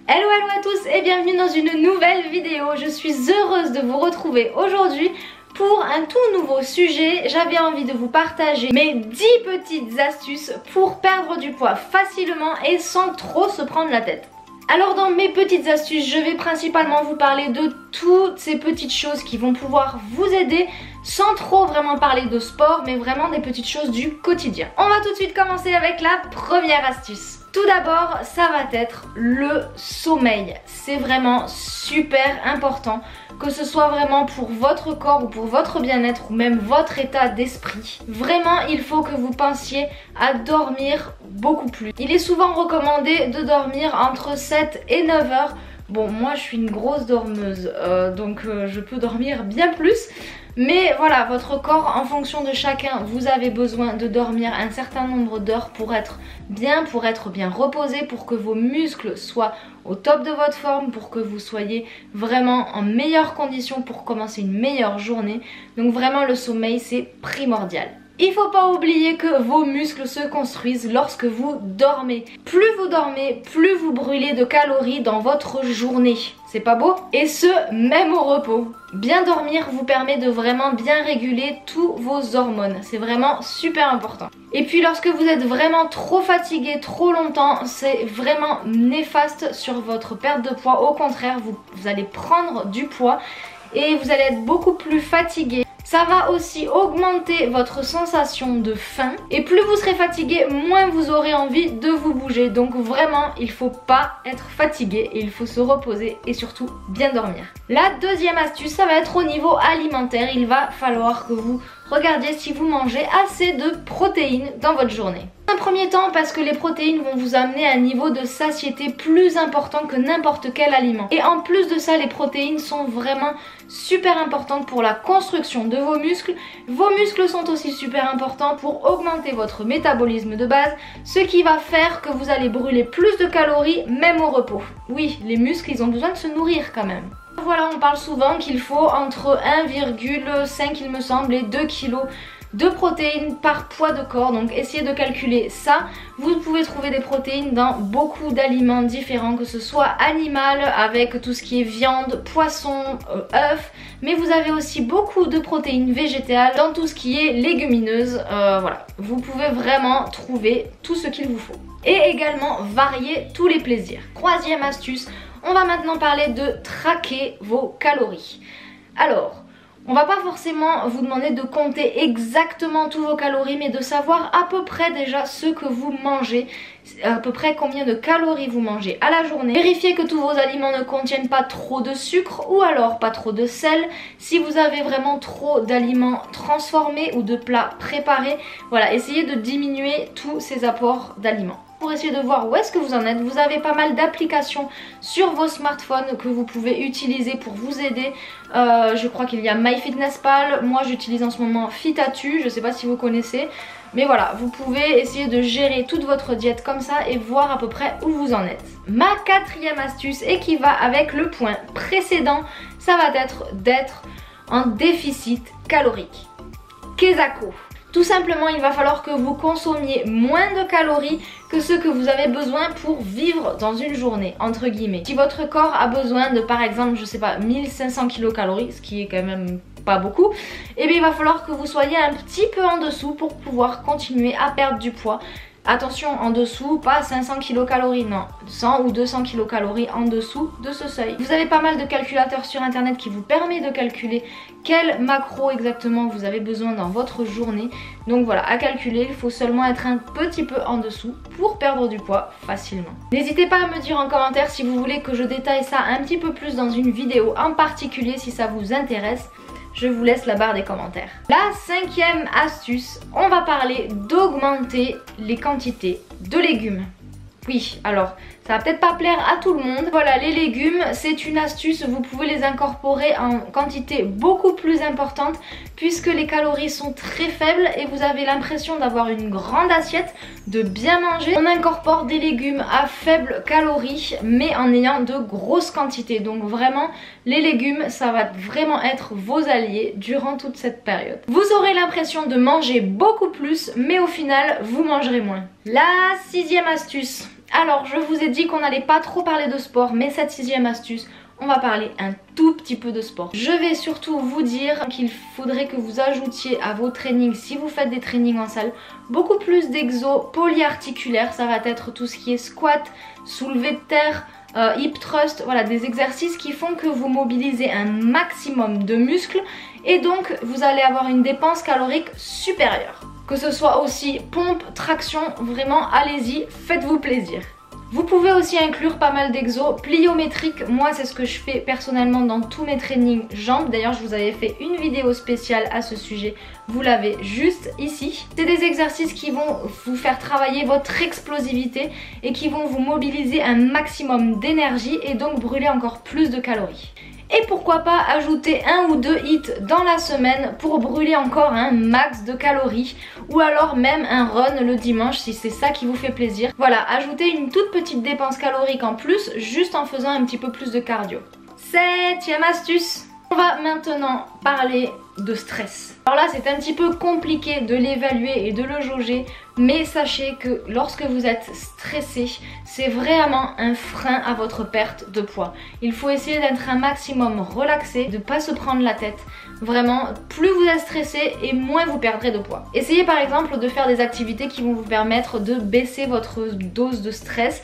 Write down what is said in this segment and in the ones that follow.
Hello à tous et bienvenue dans une nouvelle vidéo. Je suis heureuse de vous retrouver aujourd'hui pour un tout nouveau sujet. J'avais envie de vous partager mes 10 petites astuces pour perdre du poids facilement et sans trop se prendre la tête. Alors dans mes petites astuces, je vais principalement vous parler de toutes ces petites choses qui vont pouvoir vous aider sans trop vraiment parler de sport, mais vraiment des petites choses du quotidien. On va tout de suite commencer avec la première astuce. Tout d'abord, ça va être le sommeil. C'est vraiment super important, que ce soit vraiment pour votre corps ou pour votre bien-être ou même votre état d'esprit. Vraiment, il faut que vous pensiez à dormir beaucoup plus. Il est souvent recommandé de dormir entre 7 et 9 heures. Bon, moi je suis une grosse dormeuse, donc je peux dormir bien plus. Mais voilà, votre corps, en fonction de chacun, vous avez besoin de dormir un certain nombre d'heures pour être bien reposé, pour que vos muscles soient au top de votre forme, pour que vous soyez vraiment en meilleures conditions pour commencer une meilleure journée. Donc vraiment, le sommeil, c'est primordial. Il ne faut pas oublier que vos muscles se construisent lorsque vous dormez. Plus vous dormez, plus vous brûlez de calories dans votre journée. C'est pas beau? Et ce, même au repos. Bien dormir vous permet de vraiment bien réguler tous vos hormones. C'est vraiment super important. Et puis lorsque vous êtes vraiment trop fatigué trop longtemps, c'est vraiment néfaste sur votre perte de poids. Au contraire, vous allez prendre du poids et vous allez être beaucoup plus fatigué. Ça va aussi augmenter votre sensation de faim et plus vous serez fatigué, moins vous aurez envie de vous bouger. Donc vraiment, il ne faut pas être fatigué et il faut se reposer et surtout bien dormir. La deuxième astuce, ça va être au niveau alimentaire. Il va falloir que vous regardiez si vous mangez assez de protéines dans votre journée. Dans un premier temps, parce que les protéines vont vous amener à un niveau de satiété plus important que n'importe quel aliment. Et en plus de ça, les protéines sont vraiment super importantes pour la construction de vos muscles. Vos muscles sont aussi super importants pour augmenter votre métabolisme de base, ce qui va faire que vous allez brûler plus de calories même au repos. Oui, les muscles, ils ont besoin de se nourrir quand même. Voilà, on parle souvent qu'il faut entre 1,5 il me semble et 2 kg de protéines par poids de corps, donc essayez de calculer ça. Vous pouvez trouver des protéines dans beaucoup d'aliments différents, que ce soit animal avec tout ce qui est viande, poisson, œufs, mais vous avez aussi beaucoup de protéines végétales dans tout ce qui est légumineuse. Voilà, vous pouvez vraiment trouver tout ce qu'il vous faut. Et également varier tous les plaisirs. Troisième astuce, on va maintenant parler de traquer vos calories. Alors, on va pas forcément vous demander de compter exactement tous vos calories, mais de savoir à peu près déjà ce que vous mangez, à peu près combien de calories vous mangez à la journée. Vérifiez que tous vos aliments ne contiennent pas trop de sucre ou alors pas trop de sel. Si vous avez vraiment trop d'aliments transformés ou de plats préparés, voilà, essayez de diminuer tous ces apports d'aliments. Pour essayer de voir où est-ce que vous en êtes, vous avez pas mal d'applications sur vos smartphones que vous pouvez utiliser pour vous aider. Je crois qu'il y a MyFitnessPal, moi j'utilise en ce moment Fitatu, je sais pas si vous connaissez. Mais voilà, vous pouvez essayer de gérer toute votre diète comme ça et voir à peu près où vous en êtes. Ma quatrième astuce, et qui va avec le point précédent, ça va être d'être en déficit calorique. Kesako. Tout simplement, il va falloir que vous consommiez moins de calories que ce que vous avez besoin pour vivre dans une journée, entre guillemets. Si votre corps a besoin de, par exemple, je sais pas, 1500 kcal, ce qui est quand même pas beaucoup, et bien il va falloir que vous soyez un petit peu en dessous pour pouvoir continuer à perdre du poids. Attention, en dessous, pas 500 kcal, non, 100 ou 200 kcal en dessous de ce seuil. Vous avez pas mal de calculateurs sur internet qui vous permet de calculer quel macro exactement vous avez besoin dans votre journée. Donc voilà, à calculer, il faut seulement être un petit peu en dessous pour perdre du poids facilement. N'hésitez pas à me dire en commentaire si vous voulez que je détaille ça un petit peu plus dans une vidéo en particulier si ça vous intéresse. Je vous laisse la barre des commentaires. La cinquième astuce, on va parler d'augmenter les quantités de légumes. Oui, alors ça va peut-être pas plaire à tout le monde. Voilà, les légumes, c'est une astuce, vous pouvez les incorporer en quantité beaucoup plus importante puisque les calories sont très faibles et vous avez l'impression d'avoir une grande assiette, de bien manger. On incorpore des légumes à faibles calories mais en ayant de grosses quantités. Donc vraiment, les légumes, ça va vraiment être vos alliés durant toute cette période. Vous aurez l'impression de manger beaucoup plus mais au final, vous mangerez moins. La sixième astuce, Alors je vous ai dit qu'on n'allait pas trop parler de sport, mais cette 6e astuce, on va parler un tout petit peu de sport. Je vais surtout vous dire qu'il faudrait que vous ajoutiez à vos trainings, si vous faites des trainings en salle, beaucoup plus d'exos polyarticulaires. Ça va être tout ce qui est squat, soulevé de terre, hip thrust, voilà, des exercices qui font que vous mobilisez un maximum de muscles et donc vous allez avoir une dépense calorique supérieure. Que ce soit aussi pompe, traction, vraiment allez-y, faites-vous plaisir. Vous pouvez aussi inclure pas mal d'exos pliométriques. Moi c'est ce que je fais personnellement dans tous mes trainings jambes. D'ailleurs je vous avais fait une vidéo spéciale à ce sujet, vous l'avez juste ici. C'est des exercices qui vont vous faire travailler votre explosivité et qui vont vous mobiliser un maximum d'énergie et donc brûler encore plus de calories. Et pourquoi pas ajouter 1 ou 2 hits dans la semaine pour brûler encore un max de calories, ou alors même un run le dimanche si c'est ça qui vous fait plaisir. Voilà, ajoutez une toute petite dépense calorique en plus juste en faisant un petit peu plus de cardio. 7e astuce. On va maintenant parler de stress. Alors là c'est un petit peu compliqué de l'évaluer et de le jauger, mais sachez que lorsque vous êtes stressé, c'est vraiment un frein à votre perte de poids. Il faut essayer d'être un maximum relaxé, de ne pas se prendre la tête. Vraiment, plus vous êtes stressé et moins vous perdrez de poids. Essayez par exemple de faire des activités qui vont vous permettre de baisser votre dose de stress.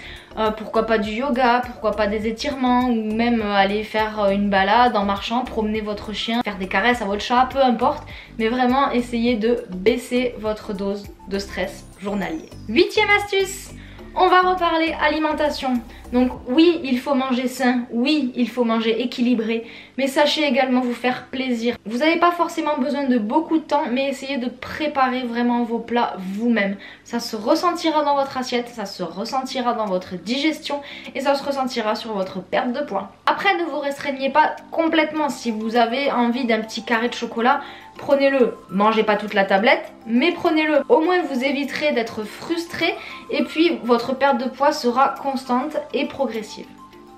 Pourquoi pas du yoga, pourquoi pas des étirements, ou même aller faire une balade en marchant, promener votre chien, faire des caresses à votre chat, peu importe. Mais vraiment essayez de baisser votre dose de stress journalier. 8e astuce. On va reparler alimentation. Donc oui, il faut manger sain, oui, il faut manger équilibré, mais sachez également vous faire plaisir. Vous n'avez pas forcément besoin de beaucoup de temps, mais essayez de préparer vraiment vos plats vous-même. Ça se ressentira dans votre assiette, ça se ressentira dans votre digestion et ça se ressentira sur votre perte de poids. Après, ne vous restreignez pas complètement. Si vous avez envie d'un petit carré de chocolat, prenez-le, mangez pas toute la tablette, mais prenez-le. Au moins vous éviterez d'être frustré et puis votre perte de poids sera constante et progressive.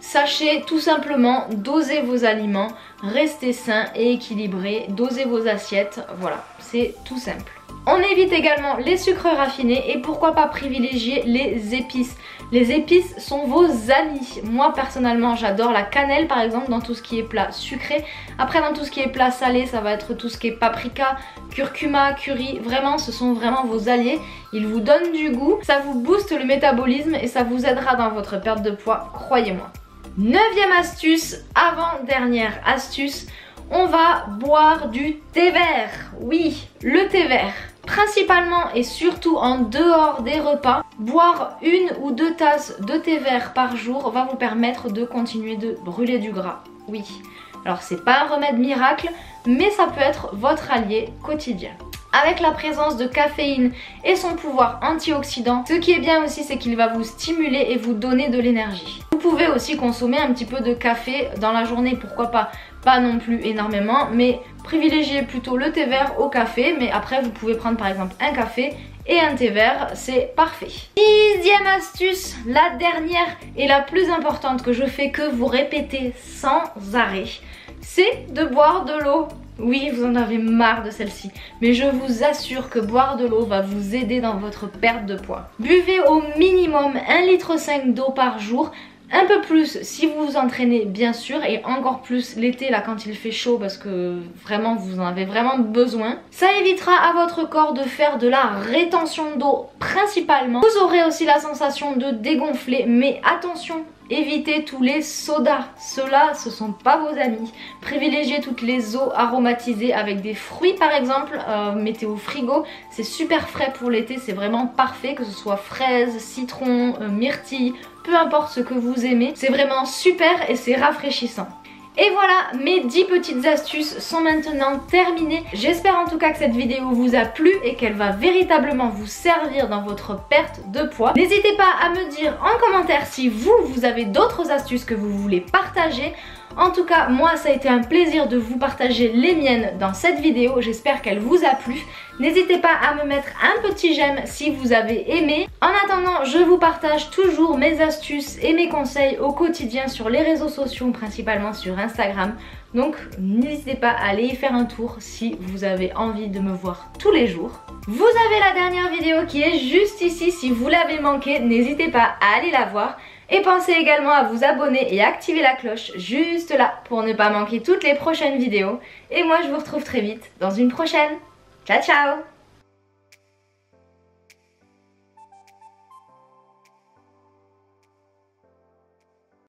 Sachez tout simplement doser vos aliments, restez sain et équilibré, dosez vos assiettes, voilà, c'est tout simple. On évite également les sucres raffinés et pourquoi pas privilégier les épices. Les épices sont vos amis. Moi personnellement j'adore la cannelle par exemple dans tout ce qui est plat sucré. Après dans tout ce qui est plat salé ça va être tout ce qui est paprika, curcuma, curry. Vraiment ce sont vraiment vos alliés. Ils vous donnent du goût, ça vous booste le métabolisme et ça vous aidera dans votre perte de poids, croyez-moi. 9e astuce, avant-dernière astuce. On va boire du thé vert. Oui, le thé vert. Principalement et surtout en dehors des repas, boire 1 ou 2 tasses de thé vert par jour va vous permettre de continuer de brûler du gras. Oui, alors c'est pas un remède miracle, mais ça peut être votre allié quotidien. Avec la présence de caféine et son pouvoir antioxydant, ce qui est bien aussi c'est qu'il va vous stimuler et vous donner de l'énergie. Vous pouvez aussi consommer un petit peu de café dans la journée, pourquoi pas. Pas non plus énormément, mais privilégiez plutôt le thé vert au café. Mais après vous pouvez prendre par exemple un café et un thé vert, c'est parfait. 10e astuce, la dernière et la plus importante que je fais que vous répétez sans arrêt, c'est de boire de l'eau. Oui, vous en avez marre de celle-ci, mais je vous assure que boire de l'eau va vous aider dans votre perte de poids. Buvez au minimum 1,5 litre d'eau par jour. Un peu plus si vous vous entraînez bien sûr, et encore plus l'été là quand il fait chaud parce que vraiment vous en avez vraiment besoin. Ça évitera à votre corps de faire de la rétention d'eau principalement. Vous aurez aussi la sensation de dégonfler, mais attention, évitez tous les sodas. Ceux-là ce sont pas vos amis. Privilégiez toutes les eaux aromatisées avec des fruits par exemple, mettez au frigo. C'est super frais pour l'été, c'est vraiment parfait, que ce soit fraises, citron, myrtille, peu importe ce que vous aimez, c'est vraiment super et c'est rafraîchissant. Et voilà, mes 10 petites astuces sont maintenant terminées. J'espère en tout cas que cette vidéo vous a plu et qu'elle va véritablement vous servir dans votre perte de poids. N'hésitez pas à me dire en commentaire si vous avez d'autres astuces que vous voulez partager. En tout cas, moi ça a été un plaisir de vous partager les miennes dans cette vidéo, j'espère qu'elle vous a plu. N'hésitez pas à me mettre un petit j'aime si vous avez aimé. En attendant, je vous partage toujours mes astuces et mes conseils au quotidien sur les réseaux sociaux, principalement sur Instagram. Donc n'hésitez pas à aller y faire un tour si vous avez envie de me voir tous les jours. Vous avez la dernière vidéo qui est juste ici, si vous l'avez manquée, n'hésitez pas à aller la voir. Et pensez également à vous abonner et activer la cloche juste là pour ne pas manquer toutes les prochaines vidéos. Et moi je vous retrouve très vite dans une prochaine. Ciao ciao!